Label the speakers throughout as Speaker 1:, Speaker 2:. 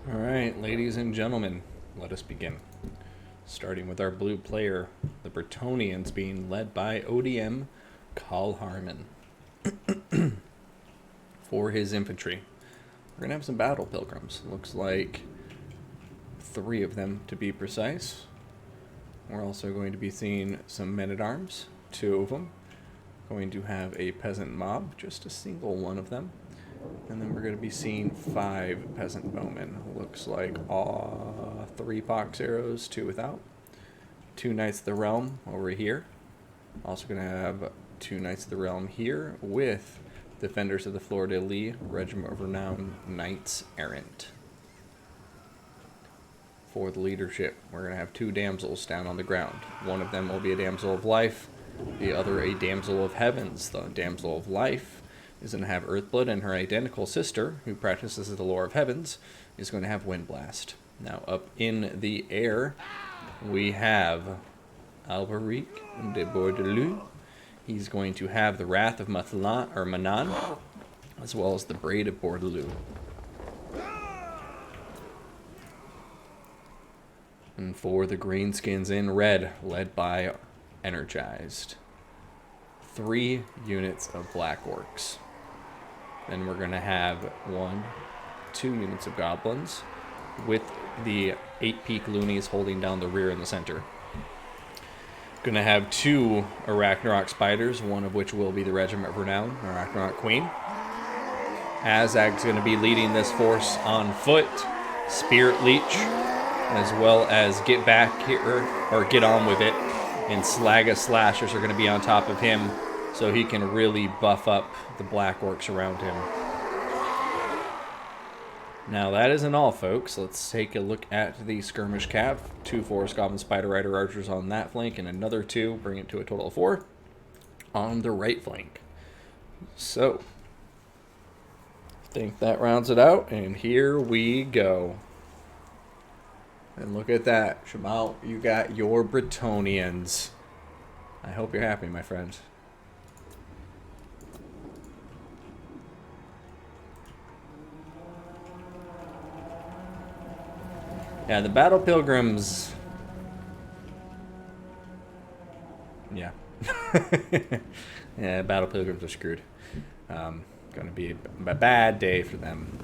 Speaker 1: Alright, ladies and gentlemen, let us begin. Starting with our blue player, the Bretonians being led by ODM Kaalhaarman. For his infantry, we're going to have some battle pilgrims. Looks like 3 of them to be precise. We're also going to be seeing some men-at-arms, 2 of them. Going to have a peasant mob, just a single one of them. And then we're going to be seeing 5 peasant bowmen. Looks like 3 pox arrows, 2 without. 2 Knights of the Realm over here. Also going to have 2 Knights of the Realm here with Defenders of the Fleur-de-Lis, Regiment of Renown, Knights Errant. For the leadership, we're going to have 2 damsels down on the ground. One of them will be a damsel of life, the other a damsel of heavens. The damsel of life is going to have Earthblood, and her identical sister, who practices the lore of heavens, is going to have Windblast. Now, up in the air, we have Alberic de Bordelou. He's going to have the Wrath of Manan, as well as the Braid of Bordelou. And for the Greenskins in red, led by Energized, 3 units of Black Orcs. Then we're going to have 2 units of Goblins, with the 8-peak loonies holding down the rear in the center. Going to have 2 Arachnarok Spiders, one of which will be the Regiment of Renown, Arachnarok Queen. Azag's going to be leading this force on foot, Spirit Leech, as well as Get Back Here, or Get On With It, and Slaga Slashers are going to be on top of him, so he can really buff up the Black Orcs around him. Now that isn't all, folks. Let's take a look at the skirmish cav. 2 Forest Goblin Spider Rider Archers on that flank, and another 2, bring it to a total of 4 on the right flank. So, I think that rounds it out, and here we go. And look at that, Shamal, you got your Bretonians. I hope you're happy, my friend. Yeah, the Battle Pilgrims. Yeah. Yeah, Battle Pilgrims are screwed. Gonna be a bad day for them.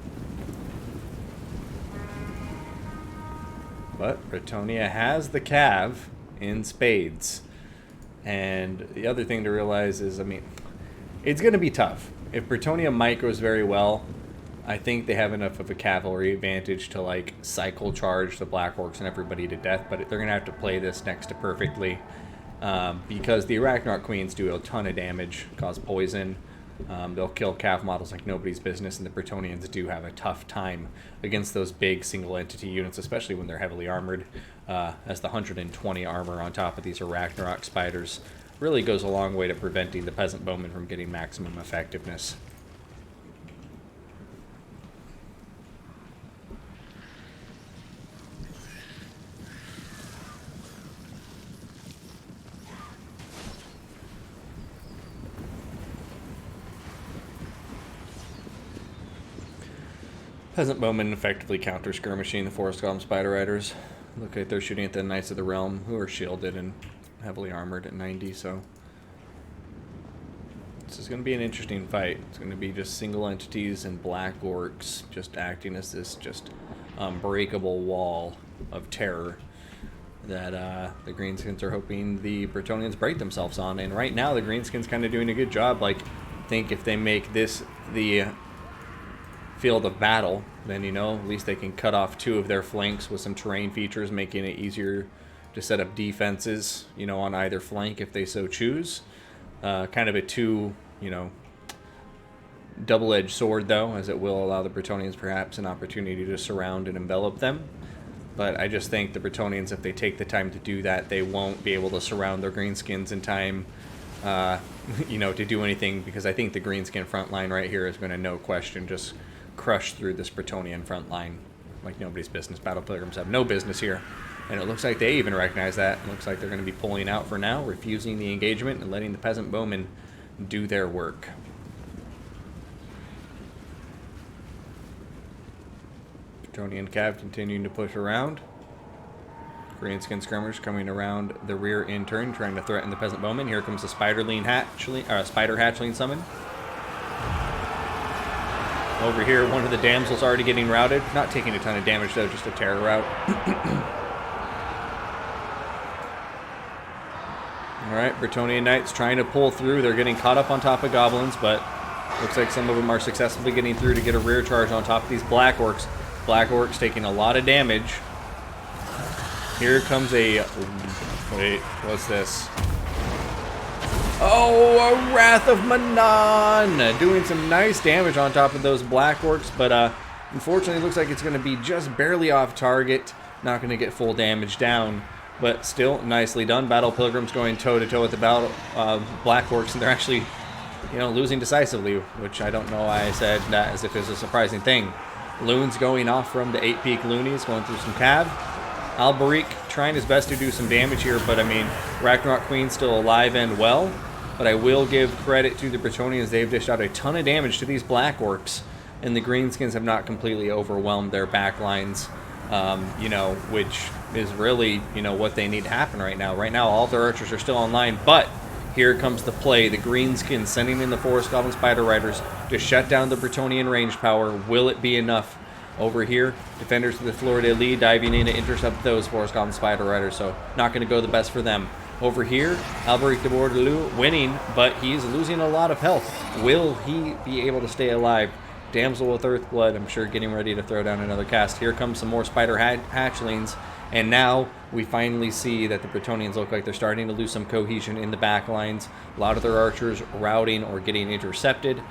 Speaker 1: But Bretonia has the cav in spades. And the other thing to realize is, I mean, it's going to be tough. If Bretonia micros very well, I think they have enough of a cavalry advantage to, like, cycle charge the Black Orcs and everybody to death. But they're going to have to play this next to perfectly. Because the Arachnarok Queens do a ton of damage, cause poison. They'll kill cav models like nobody's business, and the Bretonians do have a tough time against those big single entity units, especially when they're heavily armored, as the 120 armor on top of these Arachnarok Spiders really goes a long way to preventing the Peasant Bowmen from getting maximum effectiveness. Peasant Bowmen effectively counter-skirmishing the Forest Goblin Spider Riders. Look like they're shooting at the Knights of the Realm, who are shielded and heavily armored at 90, so... This is going to be an interesting fight. It's going to be just single entities and Black Orcs just acting as this just unbreakable wall of terror that the Greenskins are hoping the Bretonians break themselves on. And right now, the Greenskins kind of doing a good job. Like, I think if they make this the field of battle, then, you know, at least they can cut off 2 of their flanks with some terrain features, making it easier to set up defenses, you know, on either flank if they so choose. Kind of a 2, you know, double-edged sword, though, as it will allow the Bretonians perhaps an opportunity to surround and envelop them. But I just think the Bretonians, if they take the time to do that, they won't be able to surround their Greenskins in time, you know, to do anything, because I think the Greenskin front line right here is going to, no question, just crush through this Bretonian front line like nobody's business. Battle Pilgrims have no business here, and it looks like they even recognize that. It looks like they're going to be pulling out for now, refusing the engagement and letting the Peasant Bowmen do their work. Bretonian Cav continuing to push around. Greenskin skirmers coming around the rear in turn, trying to threaten the peasant bowman. Here comes the spider hatchling summon. Over here, one of the damsels already getting routed. Not taking a ton of damage though, just a terror rout. Alright, Bretonian Knights trying to pull through. They're getting caught up on top of goblins, but looks like some of them are successfully getting through to get a rear charge on top of these Black Orcs. Black Orcs taking a lot of damage. Here comes a... Wait, what's this? Oh, a Wrath of Manan! Doing some nice damage on top of those Black Orcs, but unfortunately it looks like it's going to be just barely off target. Not going to get full damage down, but still nicely done. Battle Pilgrims going toe-to-toe with the Black Orcs, and they're actually, you know, losing decisively, which I don't know why I said that as if it's a surprising thing. Loons going off from the 8-peak loonies, going through some cav. Alberic trying his best to do some damage here, but I mean, Ragnarok Queen's still alive and well. But I will give credit to the Bretonians. They've dished out a ton of damage to these Black Orcs, and the Greenskins have not completely overwhelmed their backlines, you know, which is really, you know, what they need to happen right now. Right now, all of their archers are still online, but here comes the play. The Greenskins sending in the Forest Goblin Spider Riders to shut down the Bretonian range power. Will it be enough? Over here, defenders of the Florida Elite diving in to intercept those Forest Goblin Spider Riders, so not going to go the best for them. Over here, Alberic de Bordelou winning, but he's losing a lot of health. Will he be able to stay alive? Damsel with Earthblood, I'm sure, getting ready to throw down another cast. Here comes some more spider hatchlings, and now we finally see that the Bretonians look like they're starting to lose some cohesion in the back lines. A lot of their archers routing or getting intercepted,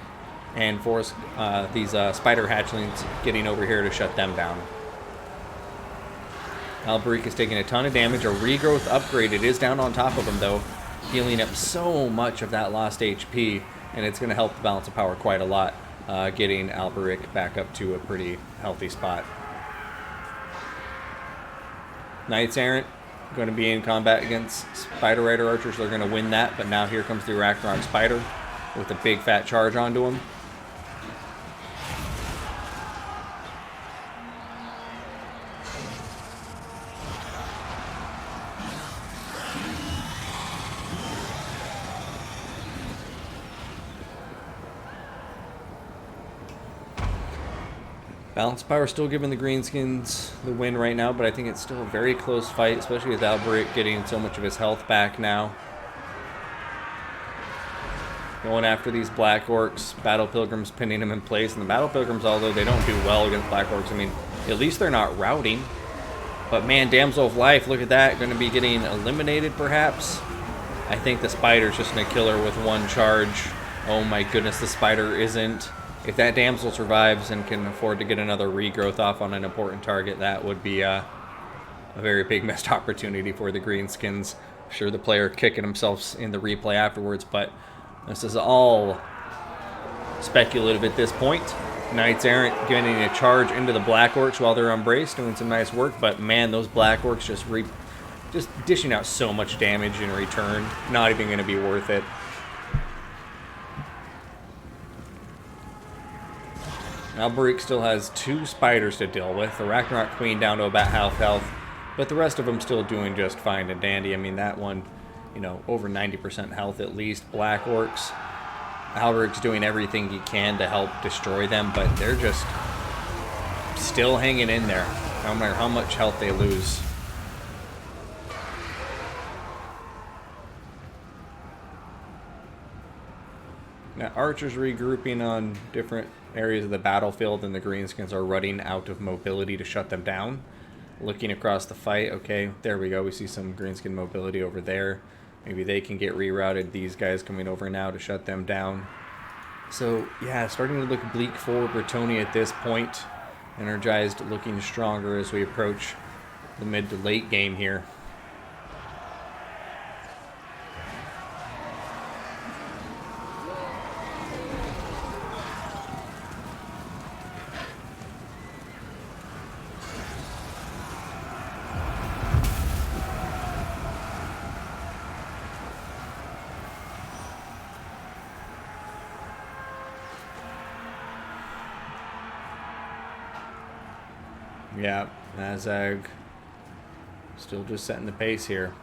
Speaker 1: and these spider hatchlings getting over here to shut them down. Alberic is taking a ton of damage. A regrowth upgrade. It is down on top of him, though, healing up so much of that lost HP, and it's going to help the balance of power quite a lot, getting Alberic back up to a pretty healthy spot. Knights Errant going to be in combat against Spider Rider archers. They're going to win that, but now here comes the Ragnarok Spider with a big fat charge onto him. Balance Power still giving the Greenskins the win right now, but I think it's still a very close fight, especially with Alberic getting so much of his health back now. Going after these Black Orcs, Battle Pilgrims pinning them in place, and the Battle Pilgrims, although they don't do well against Black Orcs, I mean, at least they're not routing. But man, Damsel of Life, look at that, going to be getting eliminated perhaps. I think the Spider's just going to kill her with one charge. Oh my goodness, the Spider isn't. If that Damsel survives and can afford to get another regrowth off on an important target, that would be a very big missed opportunity for the Greenskins. I'm sure the player kicking himself in the replay afterwards, but this is all speculative at this point. Knights Errant getting a charge into the Black Orcs while they're unbraced, doing some nice work, but man, those Black Orcs just dishing out so much damage in return. Not even going to be worth it. Alberic still has 2 spiders to deal with. The Ragnarok Queen down to about half health, but the rest of them still doing just fine and dandy. I mean, that one, you know, over 90% health at least. Black Orcs, Alberic's doing everything he can to help destroy them, but they're just still hanging in there, no matter how much health they lose. Now, archers regrouping on different areas of the battlefield, and the Greenskins are running out of mobility to shut them down. Looking across the fight, okay, there we go. We see some Greenskin mobility over there. Maybe they can get rerouted. These guys coming over now to shut them down. So, yeah, starting to look bleak for Bretonia at this point. Energized looking stronger as we approach the mid to late game here. Yeah, Azag still just setting the pace here.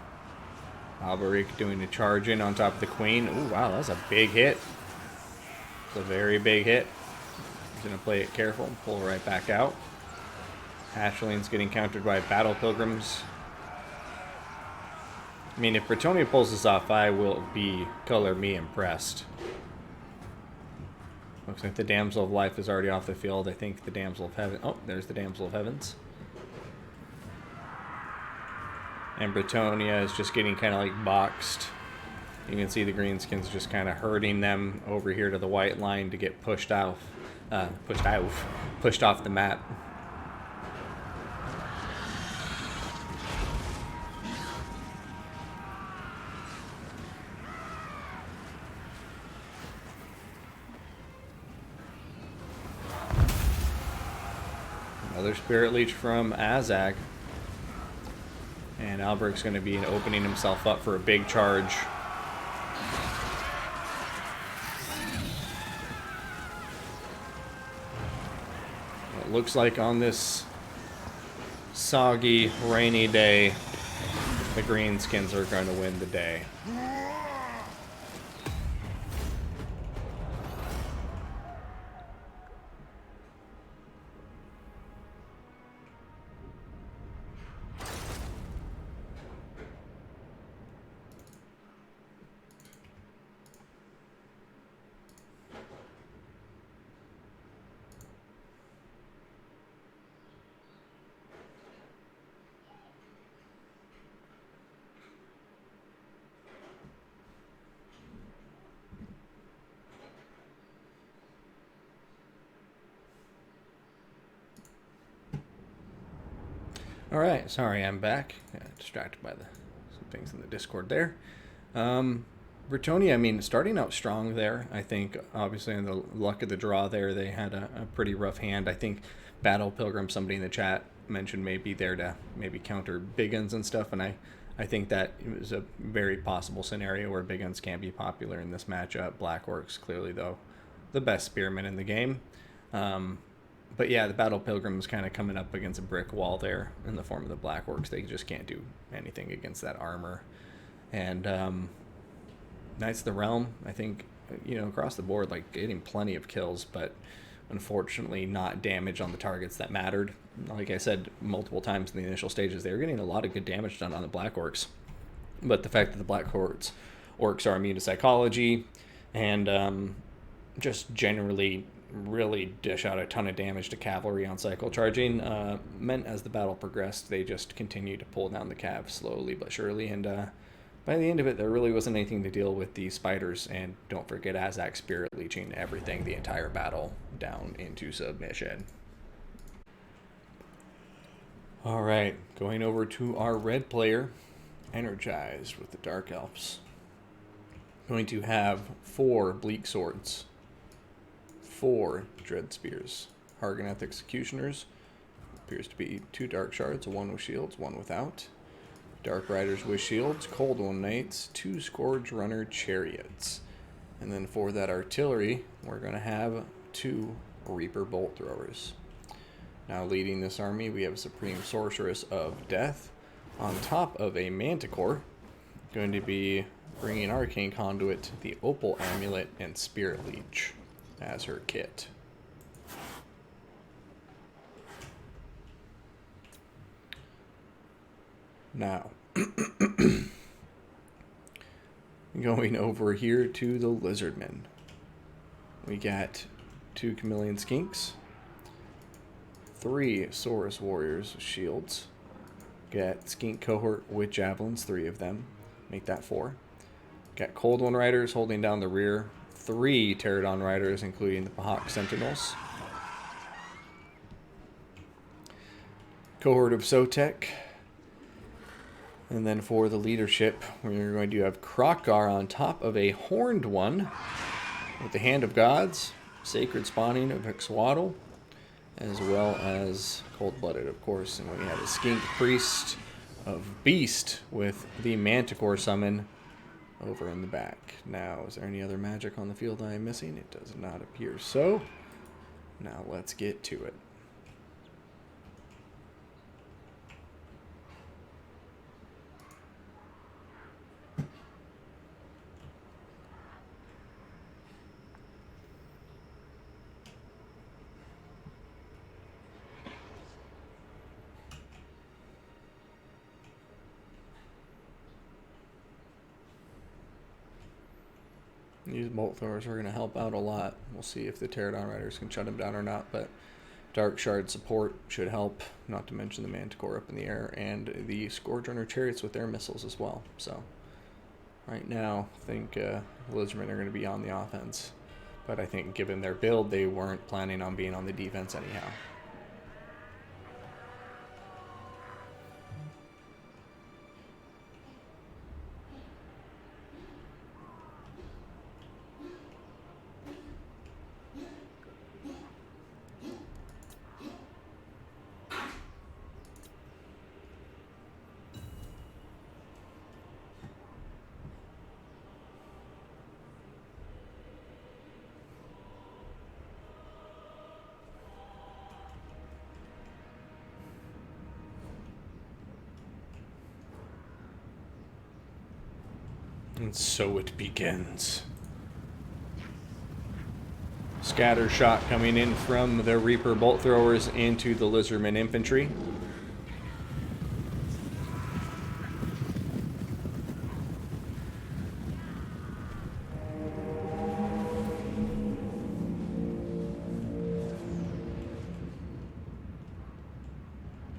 Speaker 1: Alberic doing the charge in on top of the queen. Ooh, wow, that's a big hit. It's a very big hit. He's going to play it careful and pull right back out. Hatchling's getting countered by Battle Pilgrims. I mean, if Bretonia pulls this off, I will be color me impressed. Looks like the Damsel of Life is already off the field. I think the Damsel of Heaven... Oh, there's the Damsel of Heavens. And Bretonia is just getting kind of like boxed. You can see the Greenskins just kind of herding them over here to the white line to get pushed off the map. Another Spirit Leech from Azag. And Alberic's going to be opening himself up for a big charge. It looks like on this soggy, rainy day, the Greenskins are going to win the day. Alright, sorry, I'm back. Got distracted by some things in the Discord there. Bretonia, I mean, starting out strong there. I think, obviously, in the luck of the draw there, they had a pretty rough hand. I think Battle Pilgrim, somebody in the chat mentioned, may be there to maybe counter big guns and stuff, and I think that it was a very possible scenario where big guns can be popular in this matchup. Black Orcs, clearly, though, the best spearmen in the game. But yeah, the Battle Pilgrim's kind of coming up against a brick wall there in the form of the Black Orcs. They just can't do anything against that armor. And Knights of the Realm, I think, you know, across the board, like, getting plenty of kills, but unfortunately not damage on the targets that mattered. Like I said multiple times in the initial stages, they were getting a lot of good damage done on the Black Orcs. But the fact that the Black Orcs are immune to psychology and just generally really dish out a ton of damage to cavalry on cycle charging, meant as the battle progressed, they just continued to pull down the cav slowly but surely, and by the end of it, there really wasn't anything to deal with the spiders, and don't forget Azak Spirit Leeching everything the entire battle down into submission. Alright, going over to our red player, Energized with the Dark Elves. Going to have 4 Bleak Swords, 4 Dread Spears, Hargoneth Executioners, appears to be 2 Dark Shards, 1 with shields, 1 without, Dark Riders with shields, Cold One Knights, 2 Scourge Runner Chariots, and then for that artillery, we're going to have 2 Reaper Bolt Throwers. Now leading this army, we have a Supreme Sorceress of Death, on top of a Manticore, going to be bringing Arcane Conduit, the Opal Amulet, and Spirit Leech as her kit. Now, going over here to the Lizardmen. We got 2 Chameleon Skinks, 3 Saurus Warriors with shields. Got Skink Cohort with javelins, 3 of them. Make that 4. Got Cold One Riders holding down the rear. 3 Pterodon Riders, including the Pahak Sentinels. Cohort of Sotek. And then for the leadership, we're going to have Krokgar on top of a Horned One with the Hand of Gods, Sacred Spawning of Hexwaddle, as well as Cold-Blooded, of course. And we have a Skink Priest of Beast with the Manticore summon over in the back. Now, is there any other magic on the field I am missing? It does not appear so. Now let's get to it. These bolt throwers are going to help out a lot. We'll see if the Pterodon Riders can shut him down or not, but Dark Shard support should help, not to mention the Manticore up in the air, and the Scourge Runner Chariots with their missiles as well. So, right now, I think Lizardmen are going to be on the offense. But I think given their build, they weren't planning on being on the defense anyhow. And so it begins. Scatter shot coming in from the Reaper bolt throwers into the Lizardmen infantry.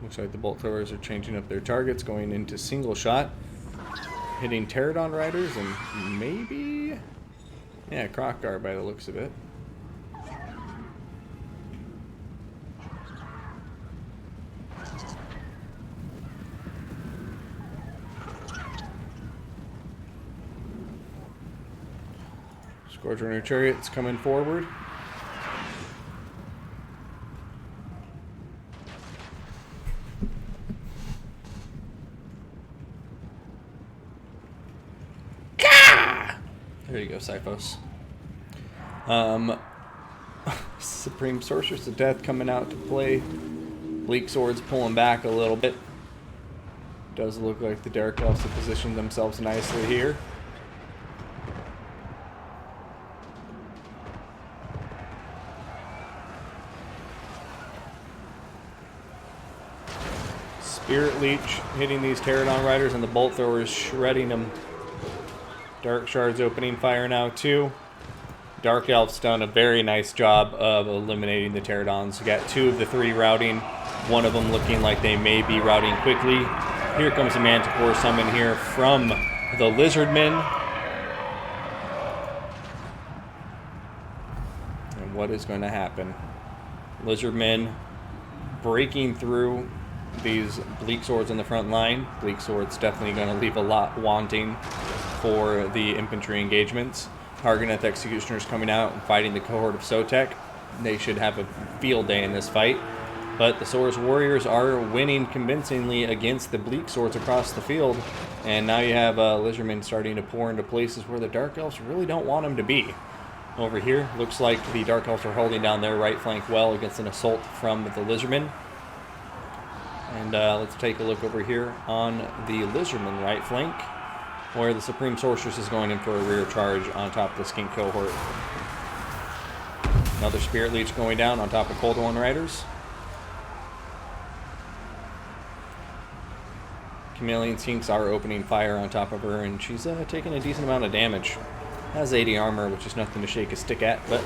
Speaker 1: Looks like the bolt throwers are changing up their targets, going into single shot. Hitting Pterodon Riders and maybe... yeah, Crockguard by the looks of it. Scourge Runner Chariots coming forward. There you go, Cyphos. Supreme Sorceress of Death coming out to play. Bleak Swords pulling back a little bit. Does look like the Dark Elves have positioned themselves nicely here. Spirit Leech hitting these Pterodon Riders and the Bolt Throwers shredding them. Dark Shard's opening fire now too. Dark Elf's done a very nice job of eliminating the Pterodons. We got 2 of the 3 routing. One of them looking like they may be routing quickly. Here comes a Manticore summon here from the Lizardmen. And what is going to happen? Lizardmen breaking through these Bleak Swords in the front line. Bleak Swords definitely going to leave a lot wanting for the infantry engagements. Hargoneth Executioners coming out and fighting the cohort of Sotek. They should have a field day in this fight. But the Saurus Warriors are winning convincingly against the Bleak Swords across the field. And now you have Lizardmen starting to pour into places where the Dark Elves really don't want them to be. Over here, looks like the Dark Elves are holding down their right flank well against an assault from the Lizardmen. And let's take a look over here on the Lizardmen right flank, where the Supreme Sorceress is going in for a rear charge on top of the Skink cohort. Another Spirit Leech going down on top of Cold One Riders. Chameleon Skinks are opening fire on top of her, and she's taking a decent amount of damage. Has 80 armor, which is nothing to shake a stick at, but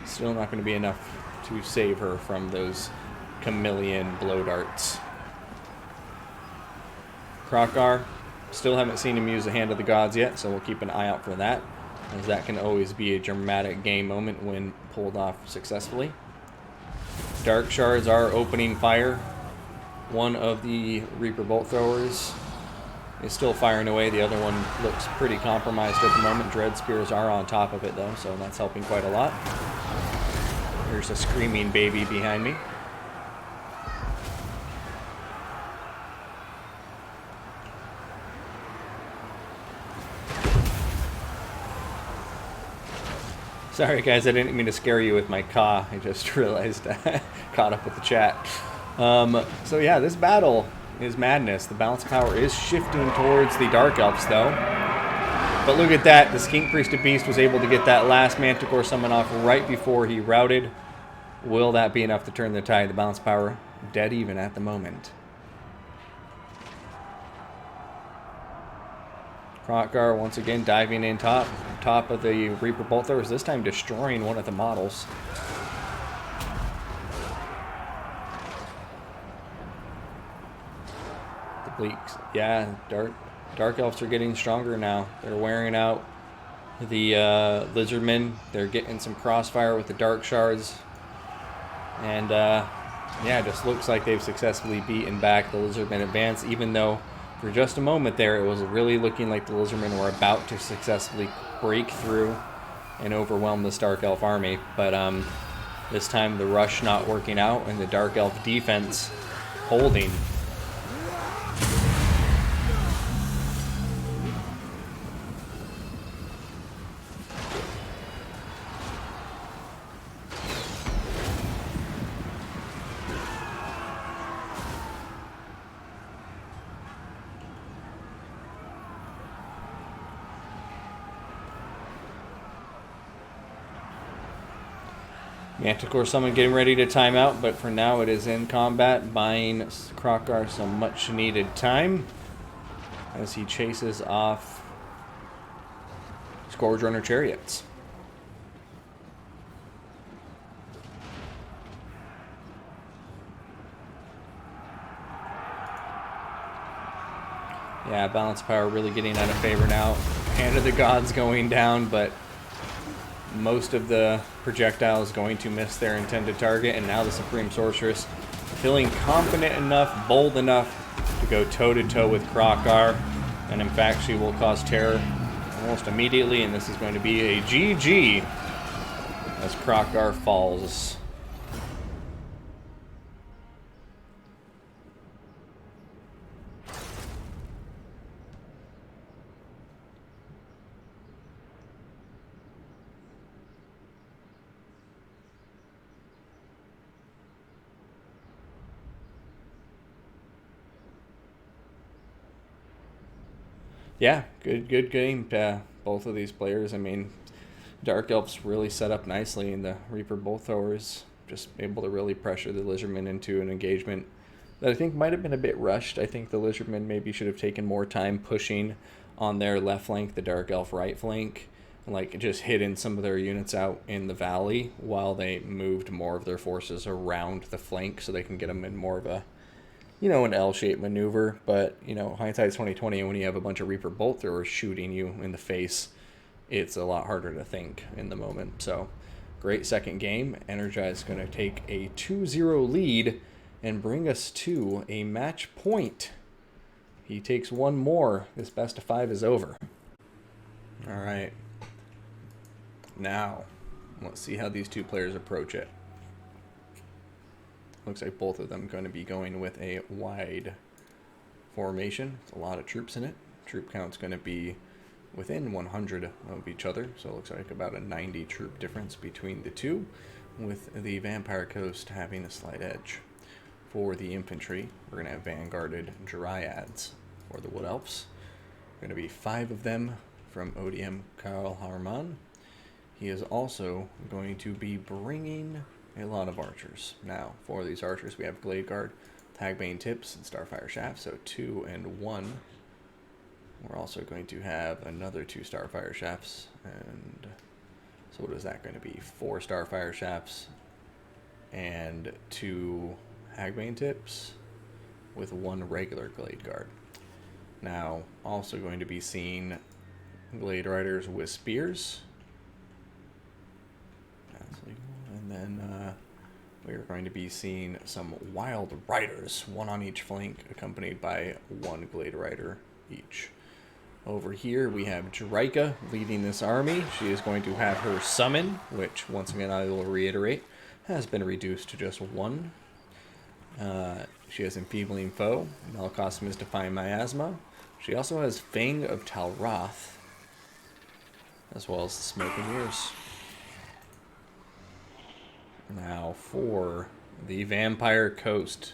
Speaker 1: still not going to be enough to save her from those chameleon blow darts. Crockgar, still haven't seen him use the Hand of the Gods yet, so we'll keep an eye out for that, as that can always be a dramatic game moment when pulled off successfully. Dark Shards are opening fire. One of the Reaper Bolt Throwers is still firing away. The other one looks pretty compromised at the moment. Dread Spears are on top of it, though, so that's helping quite a lot. There's a screaming baby behind me. Sorry guys, I didn't mean to scare you with my caw. I just realized I caught up with the chat. So yeah, this battle is madness. The balance power is shifting towards the Dark Elves though. But look at that, the Skink Priested Beast was able to get that last Manticore summon off right before he routed. Will that be enough to turn the tide? The balance power dead even at the moment. Krokgar once again diving in top of the Reaper Bolt Throwers, this time destroying one of the models. The Bleaks, yeah, Dark Elves are getting stronger now. They're wearing out the Lizardmen. They're getting some crossfire with the Dark Shards. And yeah, it just looks like they've successfully beaten back the Lizardmen advance, even though for just a moment there it was really looking like the Lizardmen were about to successfully break through and overwhelm the Dark Elf army. But this time the rush not working out and the Dark Elf defense holding. Manticore Summon getting ready to time out, but for now it is in combat, buying Krokgar some much needed time as he chases off Scourge Runner Chariots. Yeah, Balance Power really getting out of favor now. Hand of the Gods going down, but most of the projectiles going to miss their intended target, and now the Supreme Sorceress feeling confident enough, bold enough to go toe-to-toe with Krokgar, and in fact she will cause terror almost immediately, and this is going to be a GG as Krokgar falls. Yeah, good game. Both of these players. I mean, Dark Elves really set up nicely, and the Reaper Bolt Throwers just able to really pressure the Lizardmen into an engagement that I think might have been a bit rushed. I think the Lizardmen maybe should have taken more time pushing on their left flank, the Dark Elf right flank, like just hidden some of their units out in the valley while they moved more of their forces around the flank so they can get them in more of a, you know, an L-shaped maneuver. But, you know, hindsight's 2020, and when you have a bunch of Reaper Bolt Throwers shooting you in the face, it's a lot harder to think in the moment. So, great second game. Energized going to take a 2-0 lead and bring us to a match point. He takes one more. This best of 5 is over. All right. Now, let's see how these two players approach it. Looks like both of them going to be going with a wide formation. There's a lot of troops in it. Troop count's going to be within 100 of each other, so it looks like about a 90 troop difference between the two, with the Vampire Coast having a slight edge. For the infantry, we're going to have Vanguarded Dryads for the Wood Elves. Going to be 5 of them from ODM Kaalhaarman. He is also going to be bringing a lot of archers. Now, for these archers, we have Glade Guard, Tagbane Tips, and Starfire Shafts, so 2 and 1. We're also going to have another 2 Starfire Shafts, and so what is that going to be? 4 Starfire Shafts and 2 Tagbane Tips with 1 regular Glade Guard. Now, also going to be seeing Glade Riders with Spears. And then we are going to be seeing some Wild Riders, 1 on each flank, accompanied by 1 Glade Rider each. Over here we have Drika leading this army. She is going to have her summon, which once again I will reiterate, has been reduced to just 1. She has Enfeebling Foe, Malcosmus Defying Miasma. She also has Fang of Talroth, as well as the Smoke and Mirrors. Now for the Vampire Coast,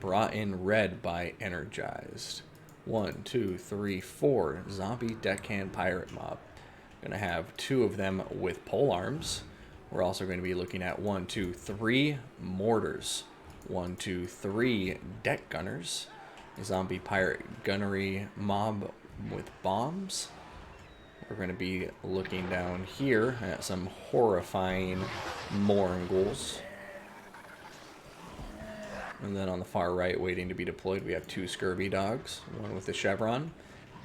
Speaker 1: brought in red by Energized. 1, 2, 3, 4 zombie deckhand pirate mob. Gonna have 2 of them with pole arms. We're also going to be looking at 1, 2, 3 mortars. 1, 2, 3 deck gunners. A zombie pirate gunnery mob with bombs. We're going to be looking down here at some horrifying Moringles. And then on the far right, waiting to be deployed, we have 2 Scurvy Dogs, one with the chevron,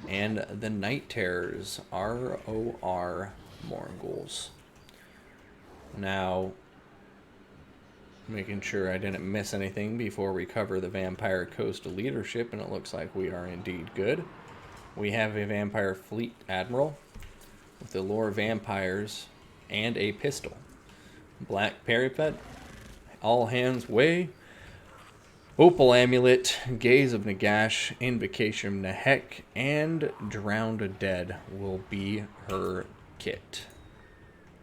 Speaker 1: and the Night Terrors, ROR Moringles. Now, making sure I didn't miss anything before we cover the Vampire Coast leadership, and it looks like we are indeed good. We have a Vampire Fleet Admiral with the Lore Vampires and a pistol. Black Parapet, All Hands Way, Opal Amulet, Gaze of Nagash, Invocation Nehek, and Drowned Dead will be her kit.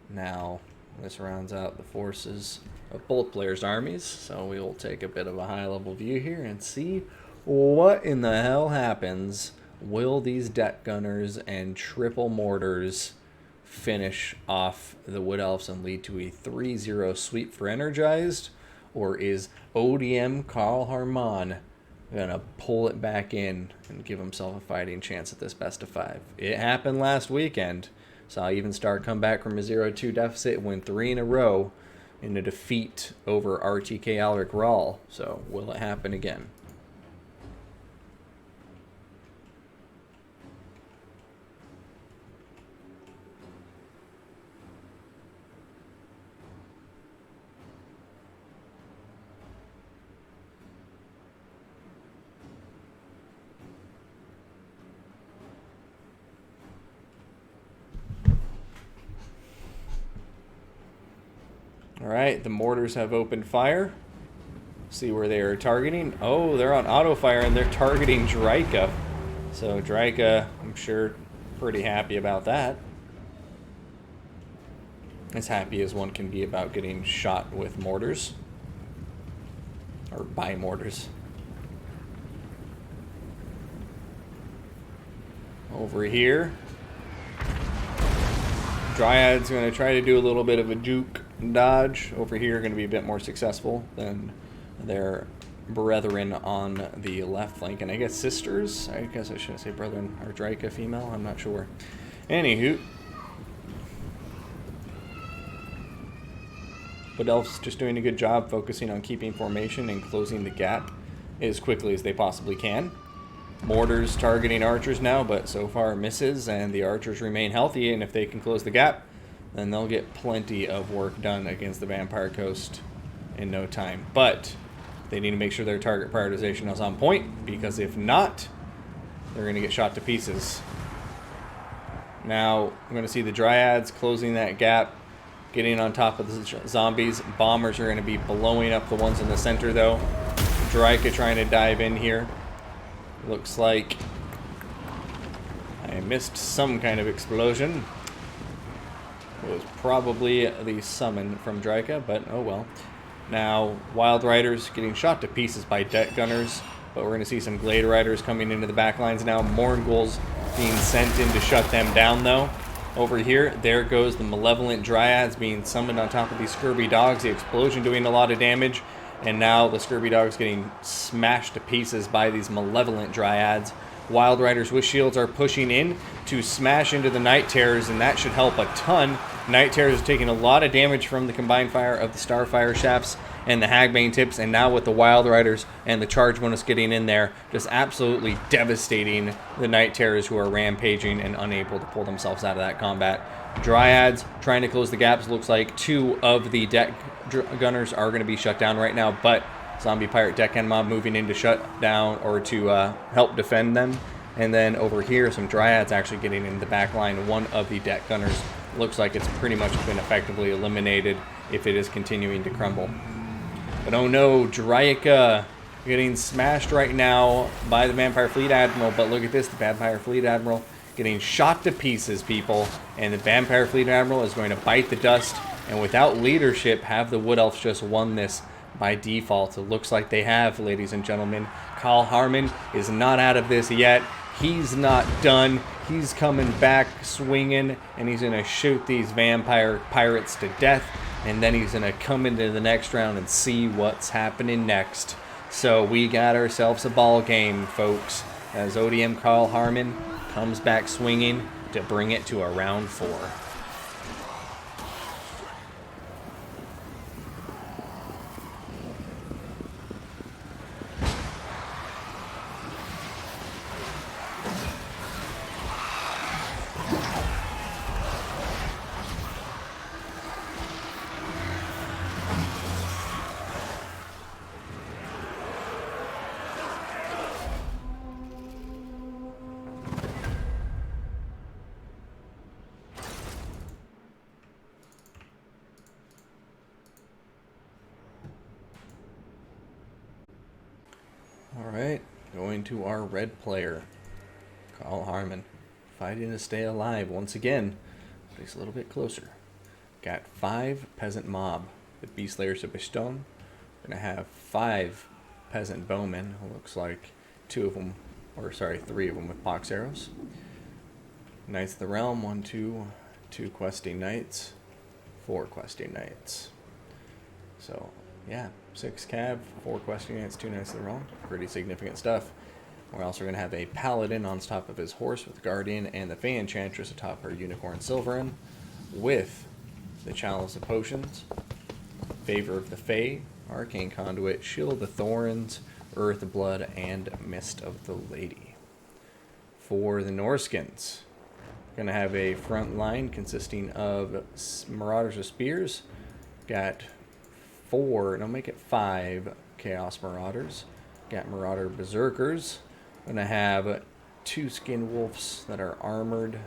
Speaker 1: Now, this rounds out the forces of both players' armies, so we will take a bit of a high-level view here and see what in the hell happens. Will these deck gunners and triple mortars finish off the Wood Elves and lead to a 3-0 sweep for Energized? Or is ODM Kaalhaarman going to pull it back in and give himself a fighting chance at this best of 5? It happened last weekend. Saw Even Star come back from a 0-2 deficit and win 3 in a row in a defeat over RTK Alric Rawl. So will it happen again? Alright, the mortars have opened fire. See where they are targeting. Oh, they're on auto fire and they're targeting Dryka. So Dryka, I'm sure, pretty happy about that. As happy as one can be about getting shot with mortars. Or by mortars. Over here, Dryad's going to try to do a little bit of a juke dodge. Over here, going to be a bit more successful than their brethren on the left flank. And I guess sisters? I guess I shouldn't say brethren. Or Dryka female? I'm not sure. Anywho. But Elves just doing a good job focusing on keeping formation and closing the gap as quickly as they possibly can. Mortars targeting archers now, but so far misses, and the archers remain healthy, and if they can close the gap, then they'll get plenty of work done against the Vampire Coast in no time. But they need to make sure their target prioritization is on point, because if not, they're going to get shot to pieces. Now, I'm going to see the Dryads closing that gap, getting on top of the zombies. Bombers are going to be blowing up the ones in the center, though. Dryka trying to dive in here. Looks like I missed some kind of explosion. It was probably the summon from Dryka, but oh well. Now, Wild Riders getting shot to pieces by deck gunners, but we're going to see some Glade Riders coming into the back lines now. Mournguls being sent in to shut them down, though. Over here, there goes the Malevolent Dryads being summoned on top of these Scurvy Dogs. The explosion doing a lot of damage. And now the Scurvy Dogs getting smashed to pieces by these Malevolent Dryads. Wild Riders with shields are pushing in to smash into the Night Terrors, and that should help a ton. Night Terrors are taking a lot of damage from the combined fire of the Starfire Shafts and the Hagbane Tips, and now with the Wild Riders and the charge bonus getting in there, just absolutely devastating the Night Terrors, who are rampaging and unable to pull themselves out of that combat. Dryads trying to close the gaps. Looks like 2 of the deck gunners are going to be shut down right now, but Zombie Pirate Deckhand Mob moving in to shut down or to help defend them. And then over here, some Dryads actually getting in the back line. One of the deck gunners looks like it's pretty much been effectively eliminated if it is continuing to crumble. But oh no, Dryka getting smashed right now by the Vampire Fleet Admiral. But look at this, the Vampire Fleet Admiral getting shot to pieces, people. And the Vampire Fleet Admiral is going to bite the dust. And without leadership, have the Wood Elves just won this by default? It looks like they have, ladies and gentlemen. Kaalhaarman is not out of this yet. He's not done. He's coming back swinging, and he's going to shoot these vampire pirates to death. And then he's going to come into the next round and see what's happening next. So we got ourselves a ball game, folks, as ODM Kaalhaarman comes back swinging to bring it to a round 4. Alright, going to our red player, Kaalhaarman, fighting to stay alive once again, but he's a little bit closer. Got 5 peasant mob with beast slayers of Bretonia. We're going to have 5 peasant bowmen, it looks like 3 of them with box arrows. Knights of the Realm, 1, 2, 2 questing knights, 4 questing knights. So, yeah, 6 cav, 4 questing knights, 2 knights of the realm. Pretty significant stuff. We're also going to have a paladin on top of his horse with guardian and the Fey enchantress atop her unicorn silverin with the chalice of potions, favor of the Fey, arcane conduit, shield of the thorns, earth of blood, and mist of the lady. For the Norskins, we're going to have a front line consisting of marauders with spears. Got 4, no, make it 5 Chaos Marauders. Got Marauder Berserkers. Gonna have 2 Skin Wolves that are armored.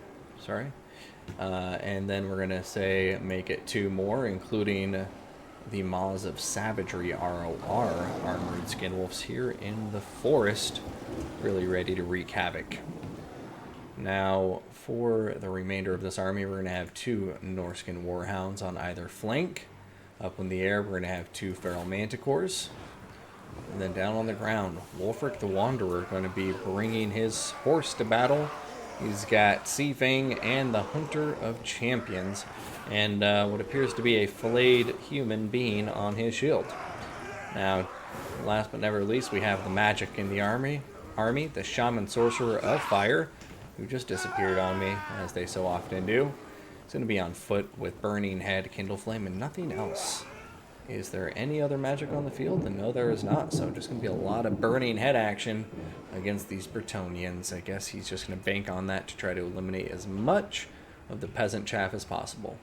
Speaker 1: And then we're gonna say make it 2 more, including the Maws of Savagery ROR armored Skin Wolves here in the forest, really ready to wreak havoc. Now, for the remainder of this army, we're gonna have 2 Norscan Warhounds on either flank. Up in the air, we're going to have 2 Feral Manticores. And then down on the ground, Wolfric the Wanderer going to be bringing his horse to battle. He's got Seafang and the Hunter of Champions, and what appears to be a filleted human being on his shield. Now, last but never least, we have the magic in the army, the Shaman Sorcerer of Fire, who just disappeared on me, as they so often do. It's going to be on foot with Burning Head, Kindle Flame, and nothing else. Is there any other magic on the field? And no, there is not. So just going to be a lot of Burning Head action against these Bretonians. I guess he's just going to bank on that to try to eliminate as much of the peasant chaff as possible.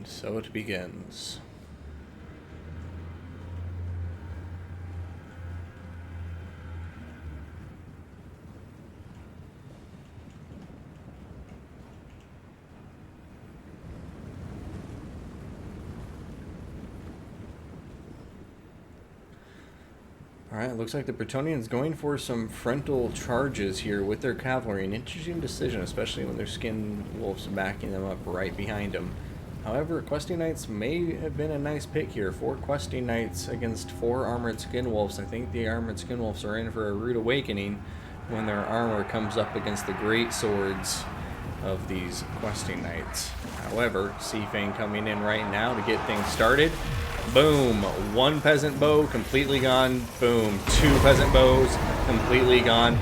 Speaker 1: So it begins. Alright, looks like the Bretonians going for some frontal charges here with their cavalry. An interesting decision, especially when their Skin Wolves backing them up right behind them. However, Questing Knights may have been a nice pick here. 4 Questing Knights against 4 Armored Skin Wolves. I think the Armored Skin Wolves are in for a rude awakening when their armor comes up against the great swords of these Questing Knights. However, Seafang coming in right now to get things started. Boom! 1 Peasant Bow completely gone. Boom! 2 Peasant Bows completely gone.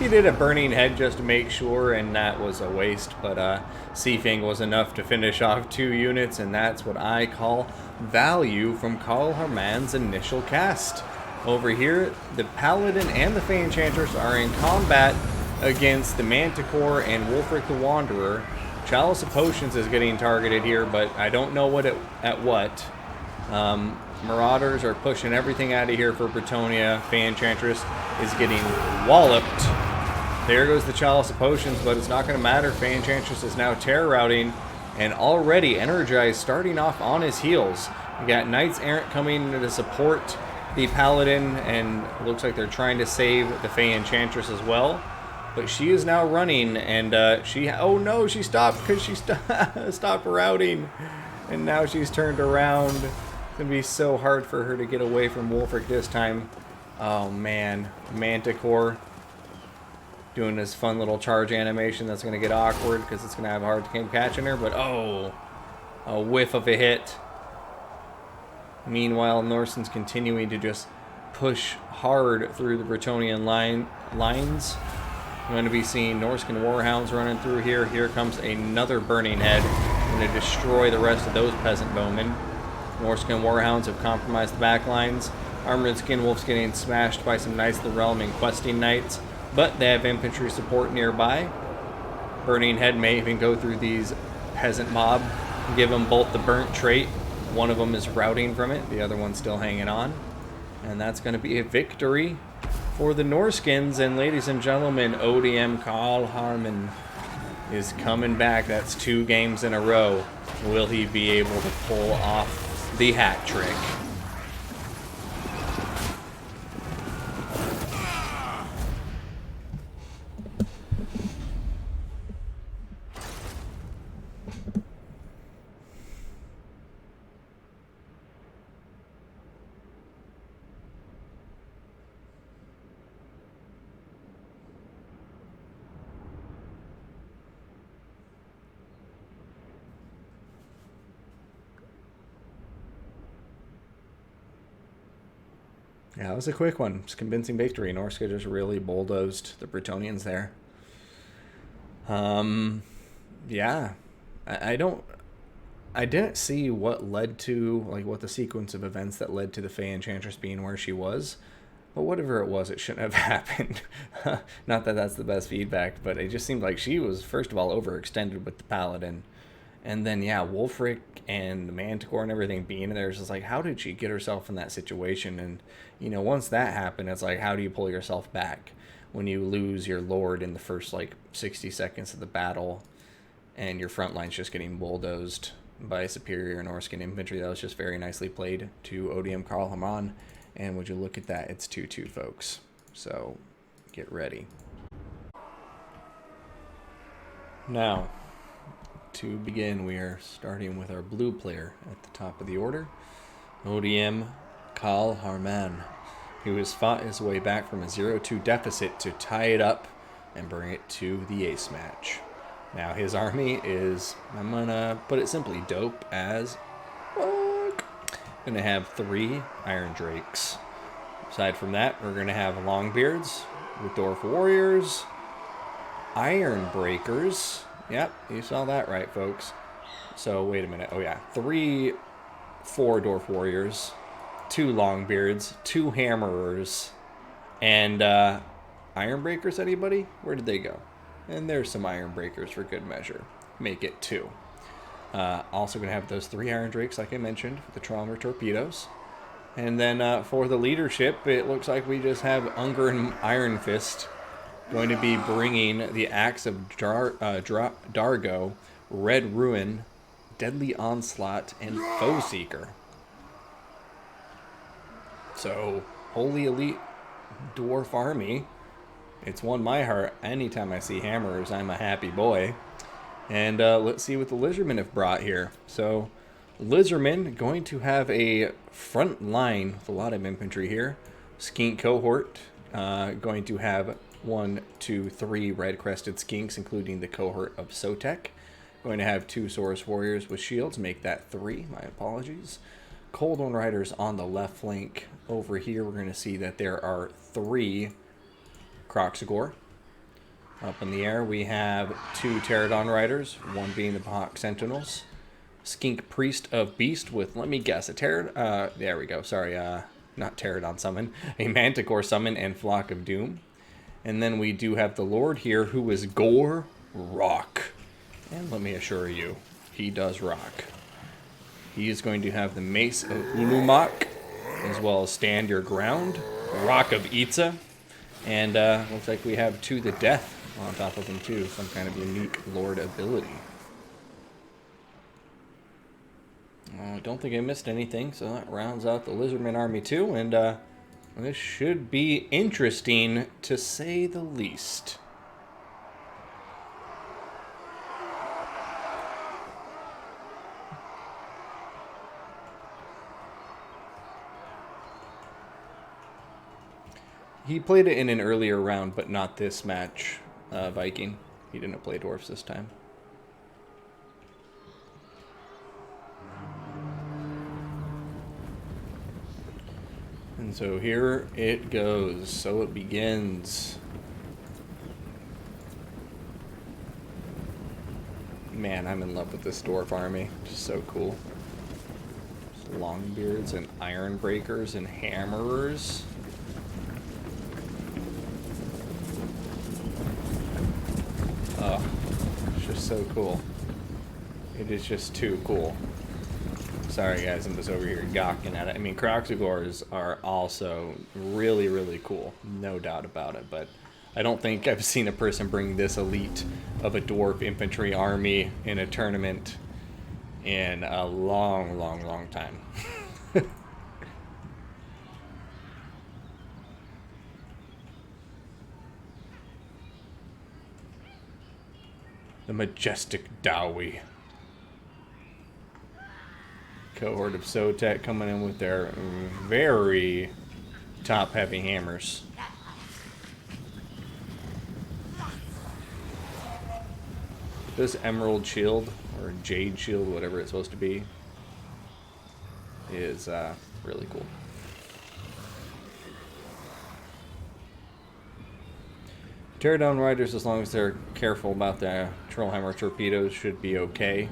Speaker 1: He did a burning head just to make sure, and that was a waste, but Seafang was enough to finish off 2 units, and that's what I call value from Kaalhaarman's initial cast. Over here, the Paladin and the Fey Enchantress are in combat against the Manticore and Wulfric the Wanderer. Chalice of Potions is getting targeted here, but I don't know at what. Marauders are pushing everything out of here for Bretonia. Fey Enchantress is getting walloped. There goes the Chalice of Potions, but it's not going to matter. Fey Enchantress is now terror routing, and already Energized starting off on his heels. We got Knights Errant coming to support the Paladin, and it looks like they're trying to save the Fey Enchantress as well. But she is now running, and oh no, she stopped because she stopped routing, and now she's turned around. It's going to be so hard for her to get away from Wulfric this time. Oh man, Manticore doing this fun little charge animation that's going to get awkward because it's going to have a hard time catching her, but oh, a whiff of a hit. Meanwhile, Norscan's continuing to just push hard through the Bretonian lines. I'm going to be seeing Norscan Warhounds running through here. Here comes another Burning Head. Going to destroy the rest of those Peasant Bowmen. Norscan Warhounds have compromised the back lines. Armored Skin Wolf's getting smashed by some Knights of the Realm and Questing Knights, but they have infantry support nearby. Burning Head may even go through these Peasant mob, give them both the burnt trait. One of them is routing from it, the other one's still hanging on. And that's going to be a victory for the Norskins. And ladies and gentlemen, ODM Kaalhaarman is coming back. That's 2 games in a row. Will he be able to pull off the hat trick? Yeah, that was a quick one. It's convincing victory. Norsca just really bulldozed the Bretonians there. Yeah. I didn't see what led to, like, what the sequence of events that led to the Fey Enchantress being where she was. But whatever it was, it shouldn't have happened. Not that that's the best feedback, but it just seemed like she was, first of all, overextended with the Paladin. And then, yeah, Wulfric and the Manticore and everything being there, it's just like, how did she get herself in that situation? And, you know, once that happened, it's like, how do you pull yourself back when you lose your lord in the first, like, 60 seconds of the battle and your front line's just getting bulldozed by superior Norscan infantry? That was just very nicely played to ODM Kaalhaarman. And would you look at that, it's 2-2, folks. So, get ready. Now, to begin, we are starting with our blue player at the top of the order, ODM Kaalhaarman, who has fought his way back from a 0-2 deficit to tie it up and bring it to the ace match. Now his army is, I'm gonna put it simply, dope as fuck. Gonna have 3 Iron Drakes. Aside from that, we're gonna have Longbeards with Dwarf Warriors, Iron Breakers. Yep, you saw that right, folks. So, wait a minute. Oh, yeah. 4 Dwarf Warriors, 2 Longbeards, 2 Hammerers, and Iron Breakers, anybody? Where did they go? And there's some Iron Breakers for good measure. Make it 2. Also going to have those 3 Iron Drakes, like I mentioned, with the Trauma Torpedoes. And then for the leadership, it looks like we just have Unger and Iron Fist going to be bringing the Axe of Dargo, Red Ruin, Deadly Onslaught, and Foe Seeker. So, Holy Elite Dwarf Army. It's won my heart. Anytime I see Hammerers, I'm a happy boy. And let's see what the Lizardmen have brought here. So, Lizardmen going to have a front line with a lot of infantry here. Skink cohort going to have 1, 2, 3 red-crested skinks, including the cohort of Sotek. Going to have 2 Saurus Warriors with shields, make that 3, my apologies. Coldone Riders on the left flank. Over here, we're going to see that there are 3 Kroxigor. Up in the air, we have 2 Pterodon Riders, one being the Bahak Sentinels. Skink Priest of Beast with, let me guess, a there we go, sorry, not Pterodon Summon, a Manticore Summon and Flock of Doom. And then we do have the Lord here, who is Gore Rock. And let me assure you, he does rock. He is going to have the Mace of Ulumak, as well as Stand Your Ground, Rock of Itza, and looks like we have To the Death on top of him too, some kind of unique Lord ability. I don't think I missed anything, so that rounds out the Lizardmen army too, and this should be interesting to say the least. He played it in an earlier round, but not this match, Viking. He didn't play Dwarfs this time. And so here it goes. So it begins. Man, I'm in love with this Dwarf army. Just so cool. Just Longbeards and Iron Breakers and Hammerers. Oh, it's just so cool. It is just too cool. Sorry guys, I'm just over here gawking at it. I mean, Kroxigors are also really, really cool. No doubt about it. But I don't think I've seen a person bring this elite of a Dwarf infantry army in a tournament in a long, long, long time. The majestic Dowie. Cohort of Sotek coming in with their very top-heavy hammers. This Emerald Shield, or Jade Shield, whatever it's supposed to be, is really cool. Pterodon Riders, as long as they're careful about the Trollhammer torpedoes, should be okay.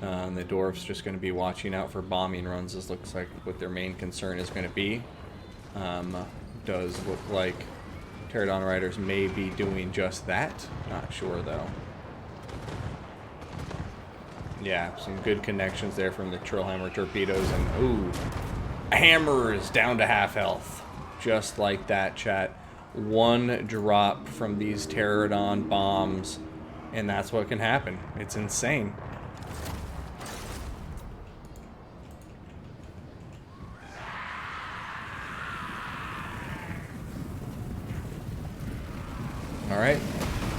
Speaker 1: The Dwarfs just going to be watching out for bombing runs. This looks like what their main concern is going to be. Does look like Pterodon Riders may be doing just that. Not sure though. Yeah, some good connections there from the Trollhammer torpedoes, and ooh, hammers down to half health. Just like that, chat. One drop from these Pterodon bombs, and that's what can happen. It's insane. Alright,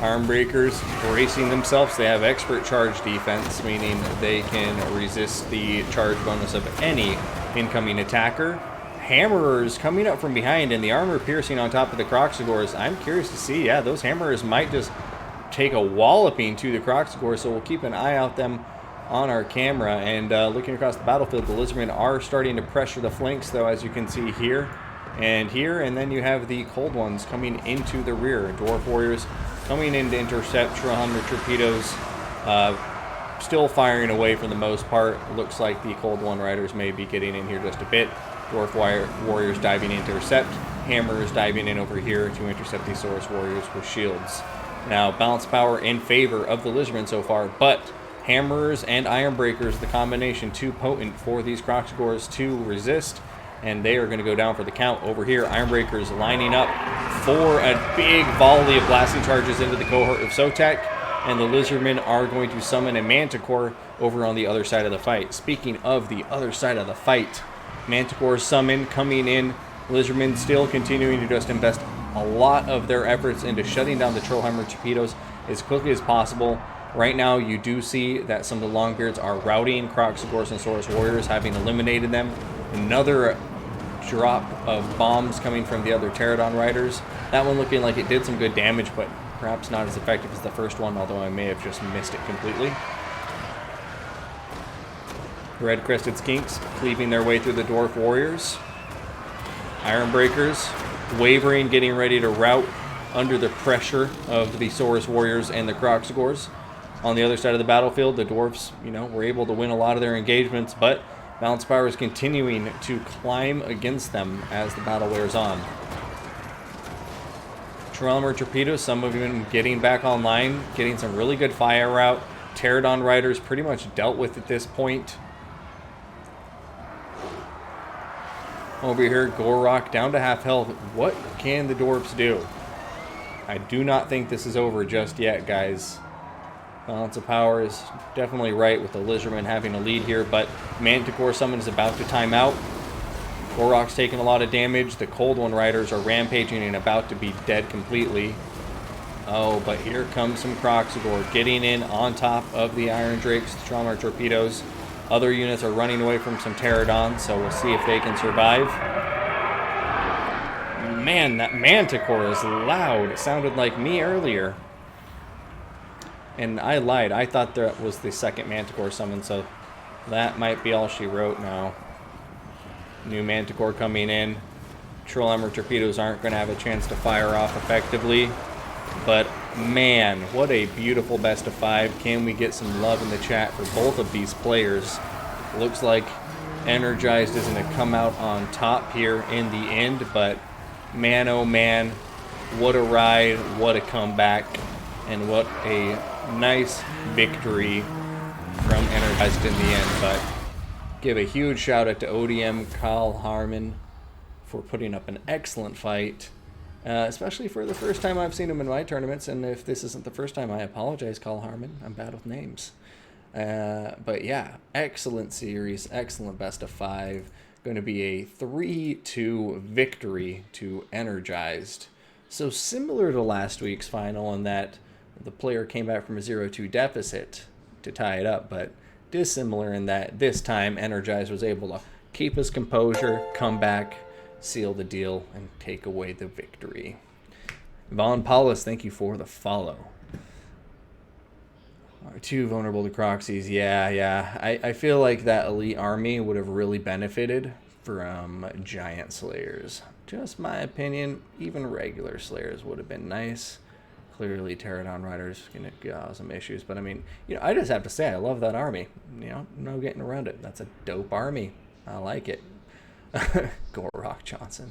Speaker 1: Arm Breakers bracing themselves. They have expert charge defense, meaning they can resist the charge bonus of any incoming attacker. Hammerers coming up from behind, and the armor piercing on top of the Kroxigors. I'm curious to see, yeah, those Hammerers might just take a walloping to the Kroxigors, so we'll keep an eye out them on our camera. And looking across the battlefield, the Lizardmen are starting to pressure the flanks, though, as you can see here. And here, and then you have the Cold Ones coming into the rear. Dwarf Warriors coming in to intercept Trollhammer torpedoes. Still firing away for the most part. Looks like the Cold One Riders may be getting in here just a bit. Dwarf Warriors diving in to intercept. Hammers diving in over here to intercept these Saurus Warriors with shields. Now, balance power in favor of the Lizardmen so far, but Hammerers and Iron Breakers, the combination too potent for these Kroxigors to resist. And they are going to go down for the count. Over here, Ironbreakers lining up for a big volley of blasting charges into the cohort of Sotek. And the Lizardmen are going to summon a Manticore over on the other side of the fight. Speaking of the other side of the fight, Manticore summon coming in. Lizardmen still continuing to just invest a lot of their efforts into shutting down the Trollhammer torpedoes as quickly as possible. Right now, you do see that some of the Longbeards are routing Kroxigors and Saurus Warriors, having eliminated them. Another drop of bombs coming from the other Pterodon Riders. That one looking like it did some good damage, but perhaps not as effective as the first one, although I may have just missed it completely. Red-crested Skinks cleaving their way through the Dwarf Warriors. Iron Breakers wavering, getting ready to rout under the pressure of the Saurus Warriors and the Kroxigors. On the other side of the battlefield, the Dwarfs, were able to win a lot of their engagements, but Balanced Power is continuing to climb against them as the battle wears on. HWL torpedoes, some of them getting back online, getting some really good fire out. Pterodon Riders pretty much dealt with at this point. Over here, Gorok down to half health. What can the Dwarfs do? I do not think this is over just yet, guys. Balance of Power is definitely right with the Lizardmen having a lead here, but Manticore Summon is about to time out. Gorok's taking a lot of damage. The Cold One Riders are rampaging and about to be dead completely. Oh, but here comes some Kroxigor getting in on top of the Iron Drakes, the Trauma Torpedoes. Other units are running away from some Pterodons, so we'll see if they can survive. Man, that Manticore is loud. It sounded like me earlier. And I lied. I thought that was the second Manticore summon, so that might be all she wrote now. New Manticore coming in. Trill Armor Torpedoes aren't going to have a chance to fire off effectively. But, man, what a beautiful best of 5. Can we get some love in the chat for both of these players? Looks like Energized is going to come out on top here in the end, but man, oh man, what a ride, what a comeback, and what a nice victory from Energized in the end. But give a huge shout out to ODM Kaalhaarman for putting up an excellent fight. Especially for the first time I've seen him in my tournaments, and if this isn't the first time, I apologize, Kaalhaarman. I'm bad with names. But yeah, excellent series, excellent best of 5. Going to be a 3-2 victory to Energized. So similar to last week's final in that the player came back from a 0-2 deficit to tie it up, but dissimilar in that this time Energized was able to keep his composure, come back, seal the deal, and take away the victory. Von Paulus, thank you for the follow. Too vulnerable to Croxies. Yeah. I feel like that elite army would have really benefited from Giant Slayers. Just my opinion. Even regular Slayers would have been nice. Clearly, Pterodon Riders going to cause some issues. But, I mean, I just have to say, I love that army. No getting around it. That's a dope army. I like it. Gorok Johnson.